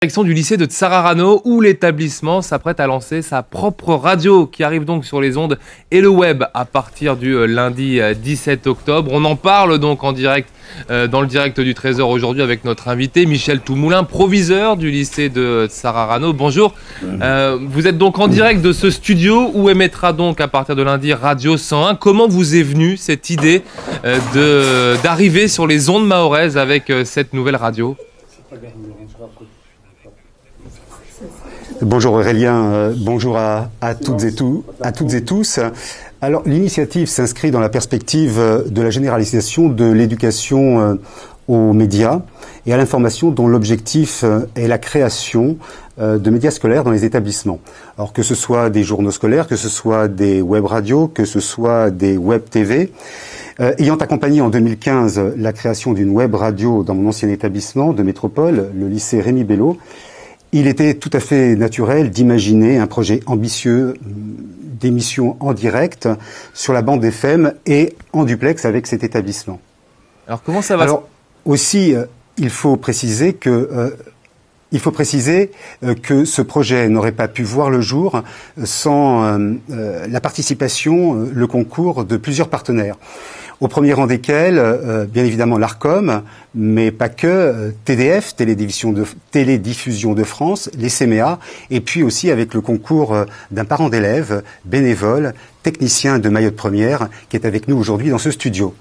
Direction du lycée de Tsararano où l'établissement s'apprête à lancer sa propre radio qui arrive donc sur les ondes et le web à partir du lundi 17 octobre. On en parle donc en direct dans le direct du Trésor aujourd'hui avec notre invité Michel Toumoulin, proviseur du lycée de Tsararano. Bonjour, vous êtes donc en direct de ce studio où émettra donc à partir de lundi Radio 101. Comment vous est venue cette idée d'arriver sur les ondes mahoraises avec cette nouvelle radio ? Bonjour Aurélien, bonjour à toutes et tous. Alors l'initiative s'inscrit dans la perspective de la généralisation de l'éducation aux médias et à l'information dont l'objectif est la création de médias scolaires dans les établissements. Alors que ce soit des journaux scolaires, que ce soit des web radios, que ce soit des web TV. Ayant accompagné en 2015 la création d'une web radio dans mon ancien établissement de métropole, le lycée Rémi Bello, il était tout à fait naturel d'imaginer un projet ambitieux d'émission en direct sur la bande FM et en duplex avec cet établissement. Alors comment ça va? Alors aussi, il faut préciser que ce projet n'aurait pas pu voir le jour sans la participation, le concours de plusieurs partenaires. Au premier rang desquels, bien évidemment, l'ARCOM, mais pas que, TDF, Télédiffusion de France, les CMEA, et puis aussi avec le concours d'un parent d'élève, bénévole, technicien de Mayotte Première, qui est avec nous aujourd'hui dans ce studio.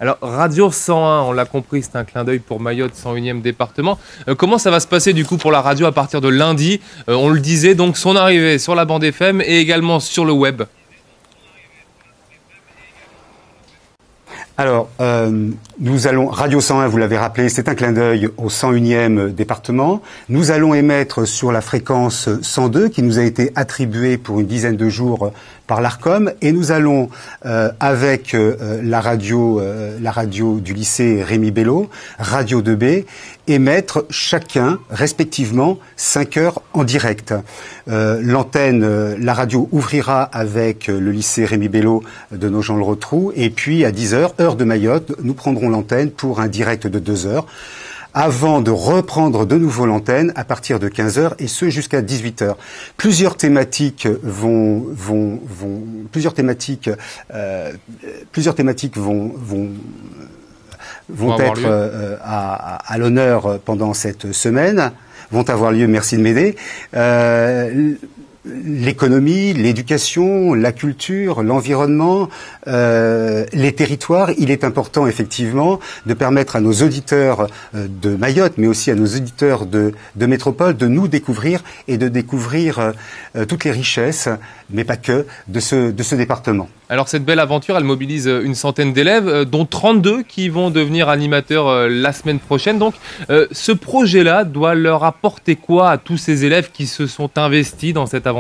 Alors, Radio 101, on l'a compris, c'est un clin d'œil pour Mayotte, 101e département. Comment ça va se passer du coup pour la radio à partir de lundi? On le disait, donc son arrivée sur la bande FM et également sur le web. Alors, nous allons, Radio 101, vous l'avez rappelé, c'est un clin d'œil au 101e département. Nous allons émettre sur la fréquence 102 qui nous a été attribuée pour une dizaine de jours par l'ARCOM, et nous allons, avec la radio du lycée Rémi Bello, Radio 2B, émettre chacun, respectivement, 5 heures en direct. La radio ouvrira avec le lycée Rémi Bello de Nogent-le-Rotrou, et puis à 10 heures, heure de Mayotte, nous prendrons l'antenne pour un direct de 2 heures, avant de reprendre de nouveau l'antenne à partir de 15 heures, et ce jusqu'à 18 heures. Plusieurs thématiques vont être à l'honneur pendant cette semaine, vont avoir lieu, merci de m'aider. L'économie, l'éducation, la culture, l'environnement, les territoires. Il est important effectivement de permettre à nos auditeurs de Mayotte, mais aussi à nos auditeurs de métropole, de nous découvrir et de découvrir toutes les richesses, mais pas que, de ce département. Alors cette belle aventure, elle mobilise une centaine d'élèves, dont 32 qui vont devenir animateurs la semaine prochaine. Donc ce projet-là doit leur apporter quoi à tous ces élèves qui se sont investis dans cette aventure ?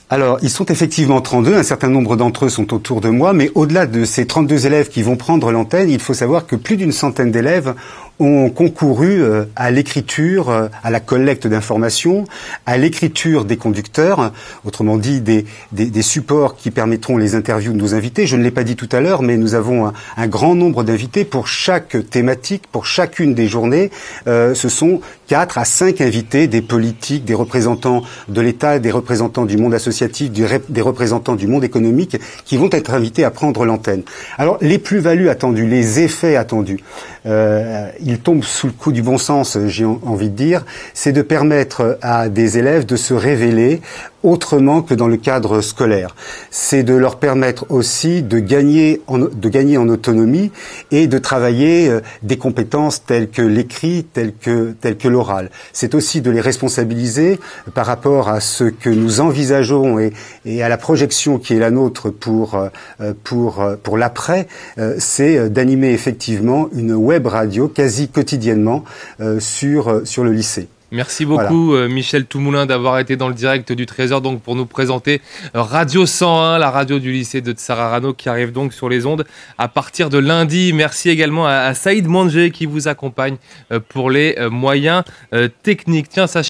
Alors, ils sont effectivement 32, un certain nombre d'entre eux sont autour de moi, mais au-delà de ces 32 élèves qui vont prendre l'antenne, il faut savoir que plus d'une centaine d'élèves ont concouru à l'écriture, à la collecte d'informations, à l'écriture des conducteurs, autrement dit des supports qui permettront les interviews de nos invités. Je ne l'ai pas dit tout à l'heure, mais nous avons un grand nombre d'invités pour chaque thématique, pour chacune des journées. Ce sont 4 à 5 invités, des politiques, des représentants de l'État, des représentants du monde associatif, des représentants du monde économique, qui vont être invités à prendre l'antenne. Alors, les plus-values attendues, les effets attendus, ils tombent sous le coup du bon sens, j'ai envie de dire, c'est de permettre à des élèves de se révéler autrement que dans le cadre scolaire. C'est de leur permettre aussi de gagner en autonomie et de travailler des compétences telles que l'écrit, telles que l'oral. C'est aussi de les responsabiliser par rapport à ce que nous envisageons et à la projection qui est la nôtre pour l'après. C'est d'animer effectivement une web radio quasi quotidiennement sur le lycée. Merci beaucoup voilà. Michel Toumoulin d'avoir été dans le direct du Trésor donc pour nous présenter Radio 101, la radio du lycée de Tsararano qui arrive donc sur les ondes à partir de lundi. Merci également à Saïd Mangé qui vous accompagne pour les moyens techniques. Tiens,